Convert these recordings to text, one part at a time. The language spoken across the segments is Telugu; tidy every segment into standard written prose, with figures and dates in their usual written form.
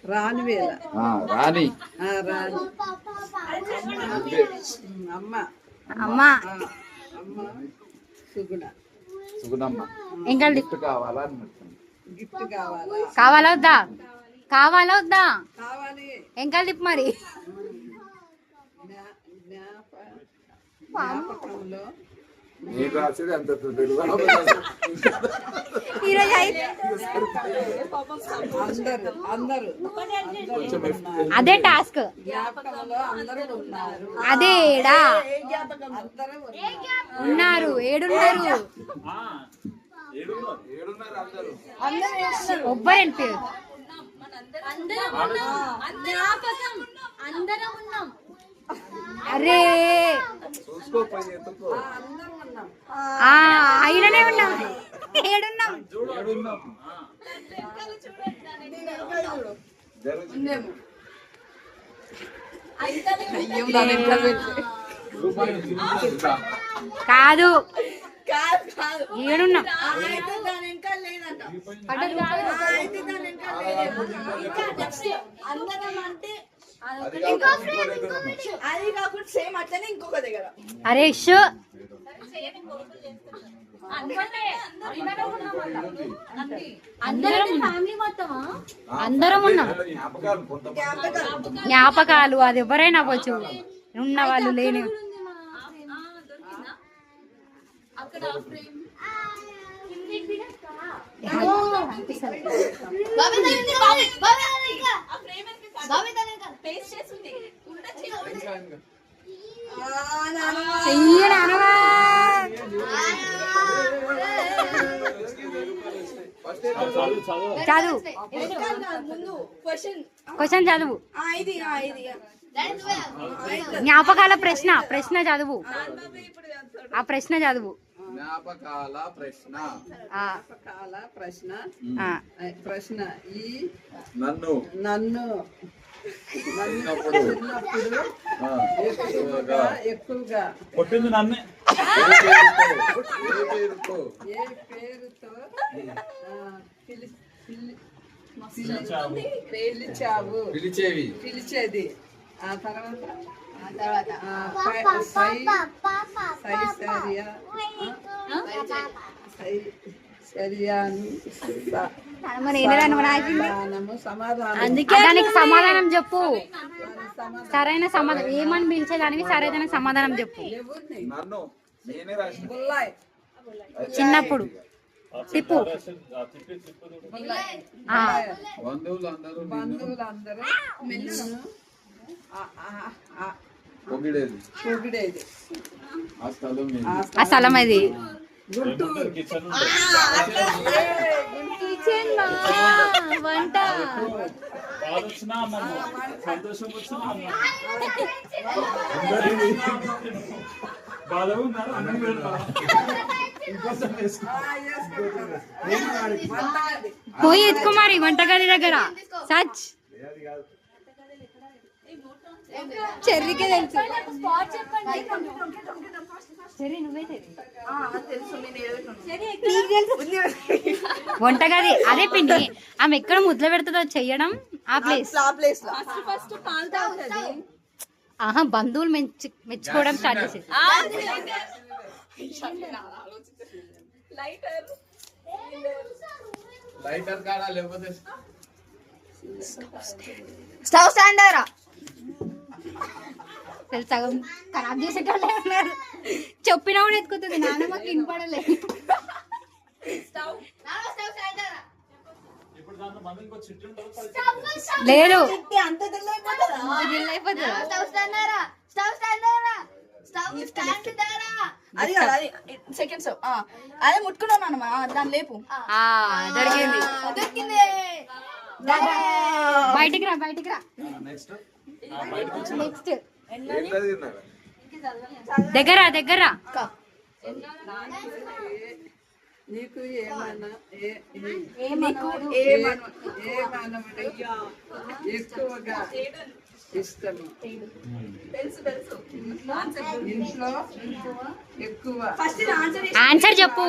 రాని వేళ రాని అమ్మ అమ్మ ఇంకా గిఫ్ట్ కావాలా కావాలా వద్దా కావాలా వద్దా కావాలి ఇంకా లిప్ మరి జ్ఞాపకంలో అదే టాస్క్ అదేడా ఉన్నారు ఏడున్నారు ఒబ్బరు వెళ్ళిపోయారు అరే అయిననే ఉన్నాం ఏడున్నాం కాదు ఏడున్నాం అరే షో అందరం ఉన్నాం జ్ఞాపకాలు అది ఎవరైనా అవ్వచ్చు ఉన్న వాళ్ళు లేని చదువు క్వశ్చన్ చదువు జ్ఞాపకాల ప్రశ్న చదువు ఆ ప్రశ్న చదువు ప్రశ్న ఈ నన్ను ఎక్కువగా కొట్టింది నన్నే ఏ పేరుతో పిలిచేది ఆ తర్వాత దానికి సమాధానం చెప్పు సరైన సమాధానం ఏమని పిలిచేదానికి సరైన సమాధానం చెప్పు చిన్నప్పుడు తిప్పు ఆ స్థలం అది వంట సంతోషం వచ్చిన పోయి ఎత్తుకో మరి వంటగది దగ్గర సచ్ చెర్రీకే తెలుసు వంటగది అదే పిండి ఆమె ఎక్కడ ముద్ర పెడుతుందో చెయ్యడం ఆ ప్లేస్ ఆహా బంధువులు మెచ్చుకోవడం స్టార్ట్ చేసేది స్టవ్ స్టాండ్ సగం ఖరాబ్ చేసేటోళ్ళే ఉన్నారు చెప్పినా కూడా ఎత్తుకుతుంది నాన్నమ్మకి వినపడలేదు లేదు అదే ముట్టుకున్నాను దాని లేపు దొరికింది బయటికి రా నెక్స్ట్ దగ్గర నీకు ఏమన్నా ఎక్కువగా ఇష్టము తెలుసు తెలుసు ఇంట్లో ఎక్కువ ఆన్సర్ చెప్పు.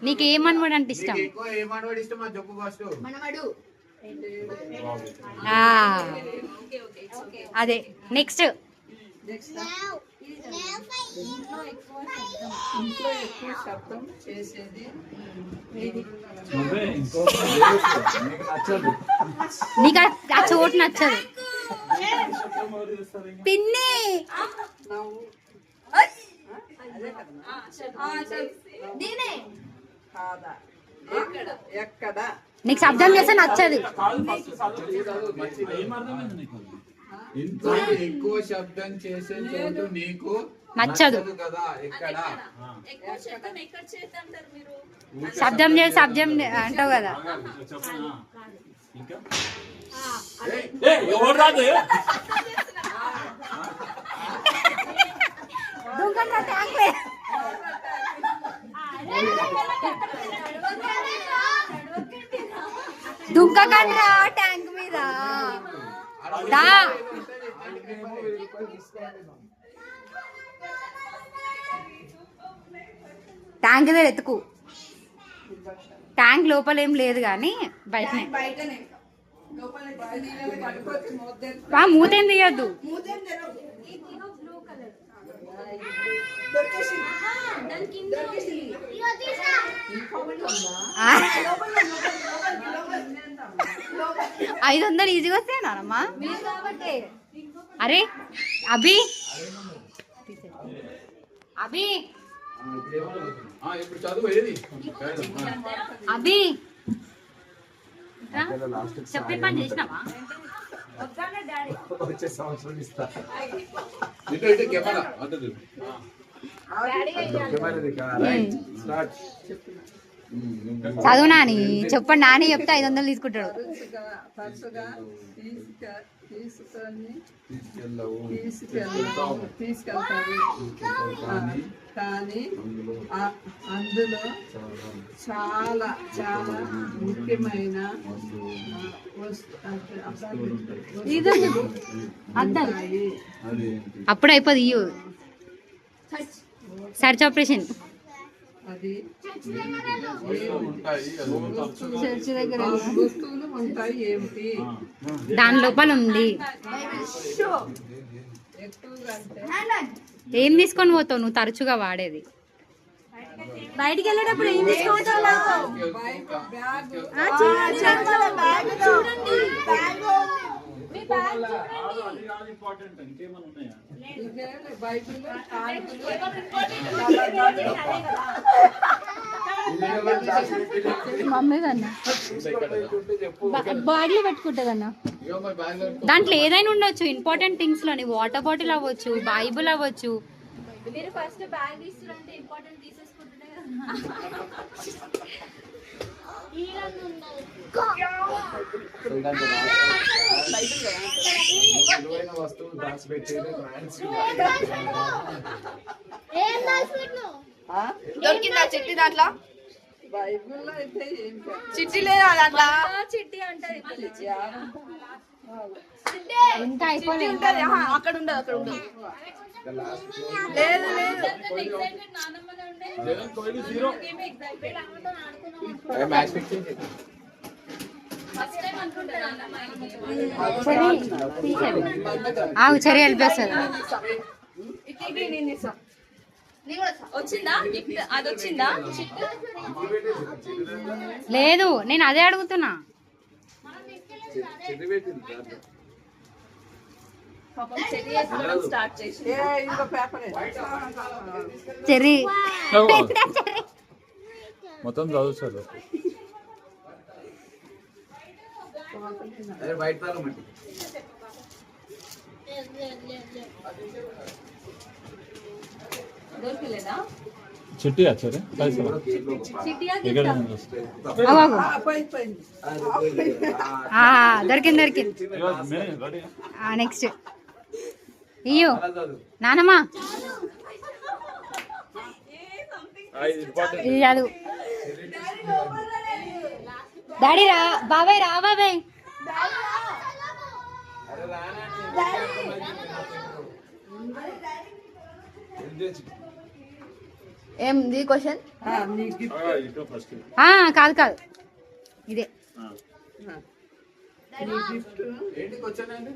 నీకు ఏమనమాట అంటే ఇష్టం? ఎక్కువ ఏమనవాడు ఇష్టం అది చెప్పు ఫస్ట్. మనమడు ఆ, అదే నెక్స్ట్. నెక్స్ట్ ఇంట్లో ఎక్కువ శబ్దం చేసేది నువ్వే ఇంకో నీకు నచ్చదు. నీకు ఆ చోటు నచ్చదు. శబ్దం ఎవరు చేస్తారు ఇంకా? పిన్ని నవ్వు నేనే కాదా ఎక్కడ నీకు శబ్దం చేస్తే నచ్చదు. కాదు ఫస్ట్ చదువు. ఏం అర్థమైంది నీకు? ఇంట్లో ఎక్కువ శబ్దం చేసే చోటు నీకు నచ్చదు కదా. ఎక్కడ ఎక్కువ శబ్దం ఎక్కడ చేద్దాంటారు మీరు? శబ్దం చేసి శబ్దం అంటావు కదా. చెప్పనా ఇంకా? ఎవరు రాదు? దుంకకండ్రా ట్యాంక్ మీద దా. ట్యాంక్ దగ్గర ఎత్తుకు. ట్యాంక్ లోపల ఏం లేదు కానీ బయటనే. బయటనే పడిపోతే మోద్దే మూతేం తీయద్దు. మూతేం తెరవు. ఆ, 500 ఈజీగా వస్తాయనమ్మా. అరే అభి అభి ఇప్పుడు చదువు ఏది అభి చెప్పే పని చేసినావా? వచ్చే సంవత్సరం ఇస్తా. ఇటు ఇటు కెమెరా అంటది. స్టార్ట్. చదువు నాని చెప్పండి. నాని చెప్తే 500 తీసుకుంటాడు. తరచుగా తీసుకొని తీసుకెళ్ళవు తీసుకెళ్తారు కానీ అందులో చాలా చాలా ముఖ్యమైన ఉంటాయి. అప్పుడు అయిపోదు. ఇయ్యు సర్చ్ ఆపరేషన్. అది ఉంటాయి. చర్చ్ దగ్గర వస్తువులు ఉంటాయి ఏమిటి? దాని లోపల ఉంది. ఎక్కువగా అంటే ఏం తీసుకొని పోతావు నువ్వు తరచుగా వాడేది? బయటికి వెళ్ళేటప్పుడు ఏం తీసుకుంటావు? ఇంపార్టెంట్ ఇంకేమైనా ఉన్నాయా? బైబిల్ మమ్మీ కన్నా బాడీలో పెట్టుకుంటుందన్న. దాంట్లో ఏదైనా ఉండొచ్చు. ఇంపార్టెంట్ థింగ్స్ లోని వాటర్ బాటిల్ అవ్వచ్చు, బైబుల్ అవ్వచ్చు. మీరు ఫస్ట్ బ్యాగ్ తీసుకుంటే ఇంపార్టెంట్ తీసేసుకుంటుంటే వస్తువులు దాచిపెట్టేది దొరికిందా చిట్టి దాంట్లో? బైబిల్లో అయితే ఏం చిట్టి లేదా దాంట్లో? చిట్టి అంటది ఇంకా అయిపోలేదు. ఉంటది. అక్కడ ఉండదు, అక్కడ ఉండదు. లేదు లేదు ఆగు చర్య వెళ్ళిపోతుంది. వచ్చిందా గిఫ్ట్? అది వచ్చిందా? లేదు నేను అదే అడుగుతున్నా. స్టార్ట్ చేసి ఇంకో పేపర్ చెర్రీ మొత్తం చదువుతారు. బయట తాగమండి. దొరికిలేదా? చిట్టి వచ్చారు ఇక్కడ దొరికింది దొరికింది. నెక్స్ట్ అయ్యో నానమ్మా ఇది చదువు. డాడీ రా బాబాయ్, రా బాబాయ్. ఏంది క్వశ్చన్? నీ గిఫ్ట్ ఇటు ఫస్ట్ కాదు కాదు ఇదే. నీ గిఫ్ట్ ఏంటికి వచ్చానండి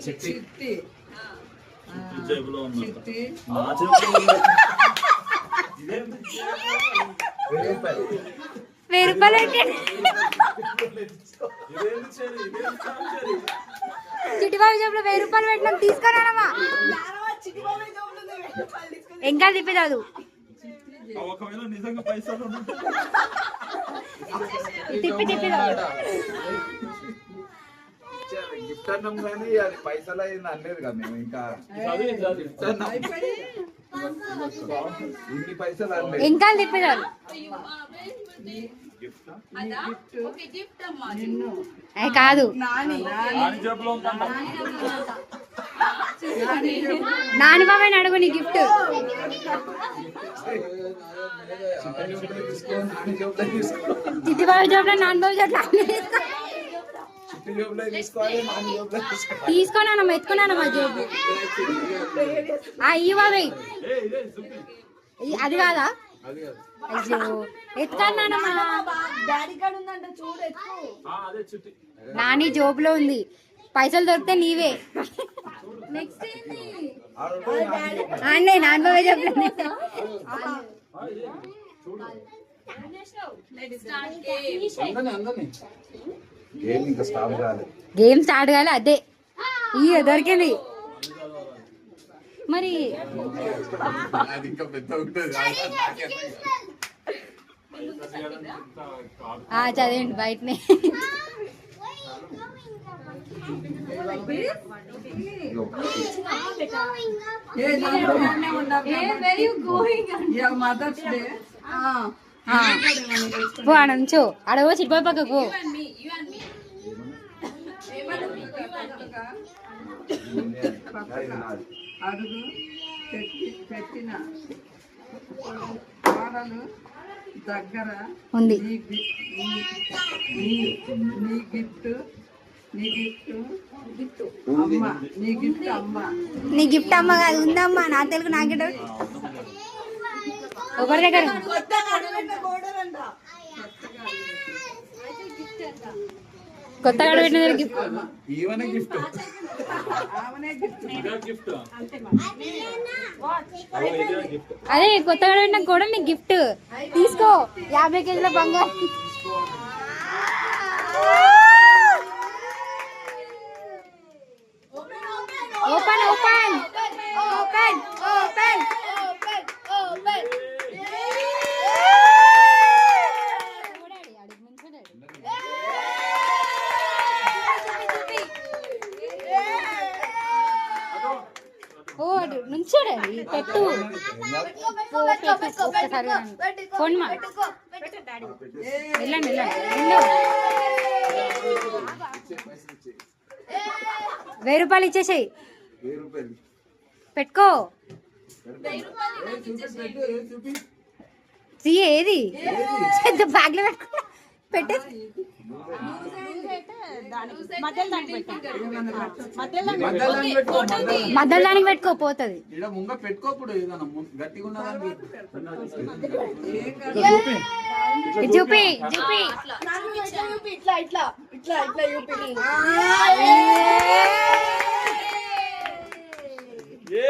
చిట్టి జేబులో ఉందంట. చిట్టి నా జేబులో ఉంది. ఇదేంటి? 1000 రూపాయలు పెట్టండి. ఇదేంటి చెరి? ఇదేంటి చెరి? చిట్టిబాబు జేబులో 1000 రూపాయలు పెట్టినాం, తీసుకురానమ్మా. ఇంకా తిప్పిదాదు. ఒకవేళ నిజంగా పైసలు ఉంటే తిప్పి తిప్పిదాదు. గిఫ్ట్ అన్నాం కానీ అది పైసలు అయింది అనలేదు కదా మేము ఇంకా చదివి చదివి. గిఫ్ట్ అన్నాం ఇన్ని పైసలు అనలేదు ఇంకా తిప్పిదాదు. గిఫ్టా? నిన్ను కాదు, నాని నాని జేబులో ఉందంట. నాని బాబాయ్ అడుగు నీ గిఫ్ట్. నాని జోబులో తీసుకో చిట్టిబాబు జేబులో నాని బాబు జేబులో చిట్టి జోబులో తీసుకోవాలి నాని జోబులో తీసుకోవాలి తీసుకున్నానమ్మా, ఎత్తుకున్నానమ్మా జేబు. ఈ బాబాయ్ ఇదే చూపి. అది కాదా? అది కాదు అయ్యో ఎత్తుకున్నానమ్మా. అదే చుట్టి. నాని జోబులో ఉంది, పైసలు దొరికితే నీవే. ఆ రోజు నాని జోబులో. అన్నీ నాని బాబాయ్ జేబులో. అందరినీ గేమ్ ఇంకా స్టాప్ కాలేదు గేమ్ స్టార్ట్ కాలే, అదే ఇయ్య దొరికింది. మరి అది ఇంకా పెద్ద ఉంటుంది చదివండి బయటనే. మదర్స్ డే పో ఆడ నుంచో, ఆడవో చిట్టిబాబు పక్కకు. అడుగు పెట్టిన వాడలు దగ్గర ఉంది. నీ గిఫ్ట్ అమ్మ, నీ గిఫ్ట్ అమ్మ. నీ గిఫ్ట్ అమ్మ కాదు, ఉందమ్మా. నా తెలుగు నాకే ఒకరి దగ్గర కొత్తగా పెట్టిన దగ్గర గిఫ్ట్. ఈవెన్ గిఫ్ట్ ఆమెనే గిఫ్ట్. ఇదే గిఫ్ట్. ఇదే గిఫ్ట్. అదే కొత్తగా పెట్టిన కూడా నీ గిఫ్ట్ తీసుకో. 50 కేజీల బంగారు. ఓపెన్ ఓపెన్ ఓపెన్ ఓపెన్ ఓ నుంచోడాలి పెట్టు. ఒక్కసారి ఫోన్ మా వెళ్ళండి వెళ్ళండి. 1000 రూపాయలు ఇచ్చేసేయి, 1000 రూపాయలు పెట్టుకో. చూపి ఏది బ్యాగ్లో పెట్టుకో, పెట్టే. మధ్యలో దానికి పెట్టుకోపోతుంది. ఇలా ముంగ పెట్టుకోప్పుడు ఏదన్నా గట్టిగా ఉన్నదాన్ని చూపి చూపి ఏ